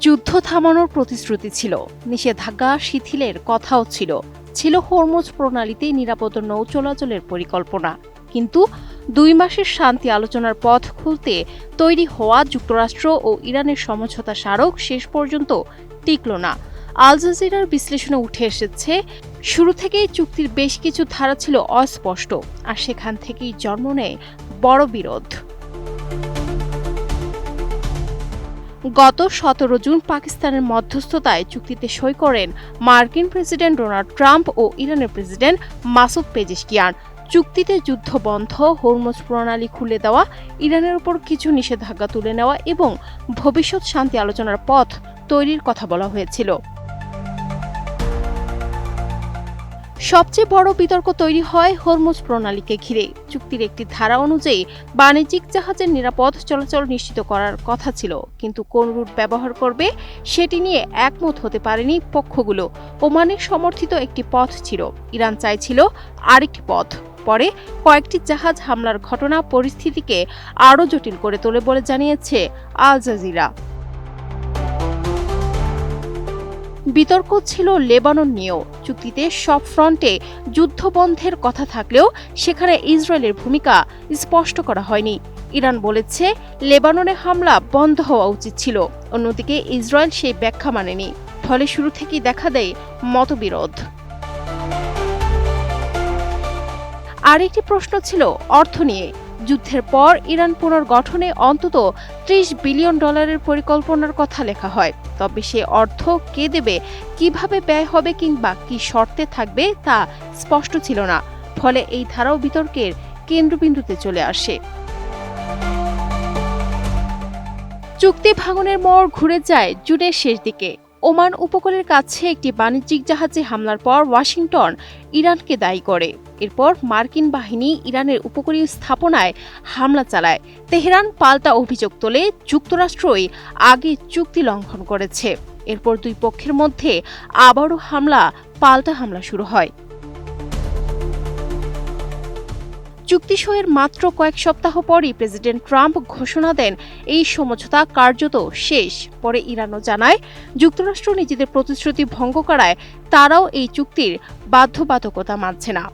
যুদ্ধ থামানোর প্রতিশ্রুতি ছিল, নিষেধাজ্ঞা শিথিলের কথাও ছিল হরমুজ প্রণালীতে নিরাপদ নৌ চলাচলের পরিকল্পনা। কিন্তু 2 মাসের শান্তি আলোচনার পথ খুলতে তৈরি হওয়া যুক্তরাষ্ট্র ও ইরানের সমঝোতা স্মারক শেষ পর্যন্ত টিকল না। আল জাজিরার বিশ্লেষণে উঠে এসেছে, শুরু থেকেই চুক্তির বেশ কিছু ধারা ছিল অস্পষ্ট, আর সেখান থেকেই জন্ম নেয় বড় বিরোধ। গত 17 জুন পাকিস্তানের মধ্যস্থতায় চুক্তিতে সই করেন মার্কিন প্রেসিডেন্ট ডোনাল্ড ট্রাম্প ও ইরানের প্রেসিডেন্ট মাসুদ পেজেশকিয়ান। চুক্তিতে যুদ্ধ বন্ধ, হরমুজ প্রণালী খুলে দেওয়া, ইরানের উপর কিছু নিষেধাজ্ঞা তুলে নেওয়া এবং ভবিষ্যৎ শান্তি আলোচনার পথ তৈরির কথা বলা হয়েছিল। সবচেয়ে বড় বিতর্ক তৈরি হয় হরমুজ প্রণালীকে ঘিরে। চুক্তির একটি ধারা অনুযায়ী বাণিজ্যিক জাহাজের নিরাপদ চলাচল নিশ্চিত করার কথা ছিল, কিন্তু কোন রুট ব্যবহার করবে সেটি নিয়ে একমত হতে পারেনি পক্ষগুলো। ওমানের সমর্থিত একটি পথ ছিল, ইরান চাইছিল আরেকটি পথ। পরে কয়েকটি জাহাজ হামলার ঘটনা পরিস্থিতিকে আরও জটিল করে তোলে বলে জানিয়েছে আল জাজিরা। বিতর্ক ছিল লেবানন নিয়েও। চুক্তিতে সব ফ্রন্টে যুদ্ধ বন্ধের কথা থাকলেও সেখানে ইসরায়েলের ভূমিকা স্পষ্ট করা হয়নি। ইরান বলেছে লেবাননে হামলা বন্ধ হওয়া উচিত ছিল, অন্যদিকে ইসরায়েল সেই ব্যাখ্যা মানেনি। ফলে শুরু থেকেই দেখা দেয় মতবিরোধ। আরেকটি প্রশ্ন ছিল অর্থ নিয়ে। যুদ্ধের পর ইরান পুনর্গঠনে অন্তত $30 বিলিয়ন পরিকল্পনার কথা লেখা হয়, তবে সে অর্থ কে দেবে, কিভাবে ব্যয় হবে কিংবা কি শর্তে থাকবে তা স্পষ্ট ছিল না। ফলে এই ধারাও বিতর্কের কেন্দ্রবিন্দুতে চলে আসে। চুক্তি ভাঙনের মোড় ঘুরে যায় জুনের শেষ দিকে। ওমান উপকূলের কাছে একটি বাণিজ্যিক জাহাজে হামলার পর ওয়াশিংটন ইরানকে দায়ী করে। এরপর মার্কিন বাহিনী ইরানের উপকূলীয় স্থাপনায় হামলা চালায়। তেহরান পাল্টা অভিযোগ তোলে যুক্তরাষ্ট্রই আগে চুক্তি লঙ্ঘন করেছে। এরপর দুই পক্ষের মধ্যে আবারও পাল্টা হামলা শুরু হয়। চুক্তি সইয়ের মাত্র কয়েক সপ্তাহ পরই প্রেসিডেন্ট ট্রাম্প ঘোষণা দেন এই সমঝোতা কার্যত শেষ। পরে ইরানও জানায় যুক্তরাষ্ট্র নিজেদের প্রতিশ্রুতি ভঙ্গ করায় তারাও এই চুক্তির বাধ্যবাধকতা মানছে না।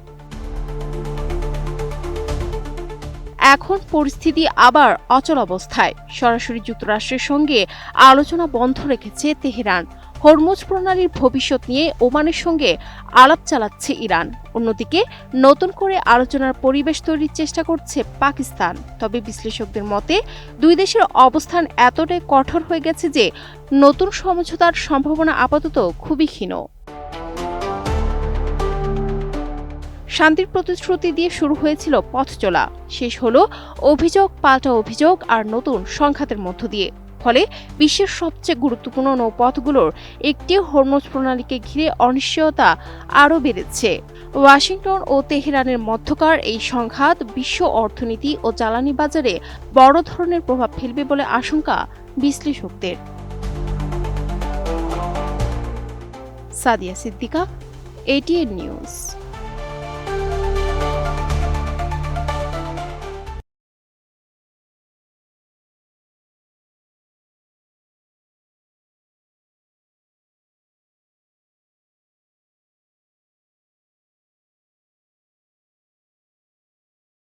এখন পরিস্থিতি আবার অচল অবস্থায়। সরাসরি যুক্তরাষ্ট্রের সঙ্গে আলোচনা বন্ধ রেখেছে তেহরান। হরমুজ প্রণালীর ভবিষ্যৎ নিয়ে ওমানের সঙ্গে আলাপ চালাচ্ছে ইরান। অন্যদিকে নতুন করে আলোচনার পরিবেশ তৈরির চেষ্টা করছে পাকিস্তান। তবে বিশ্লেষকদের মতে দুই দেশের অবস্থান এতটাই কঠোর হয়ে গেছে যে নতুন সমঝোতার সম্ভাবনা আপাতত খুবই ক্ষীণ। শান্তির প্রতিশ্রুতি দিয়ে শুরু হয়েছিল পথ চলা, শেষ হলো অভিযোগ পাল্টা অভিযোগ আর নতুন সংঘাতের মধ্য দিয়ে। ফলে বিশ্বের সবচেয়ে গুরুত্বপূর্ণ নৌপথগুলোর একটি হরমুজ প্রণালীকে ঘিরে অনিশ্চয়তা আরও বেড়েছে। ওয়াশিংটন ও তেহরানের মধ্যকার এই সংঘাত বিশ্ব অর্থনীতি ও জ্বালানি বাজারে বড় ধরনের প্রভাব ফেলবে বলে আশঙ্কা বিশ্লেষকদের। Sadia Siddiqua, ATN news.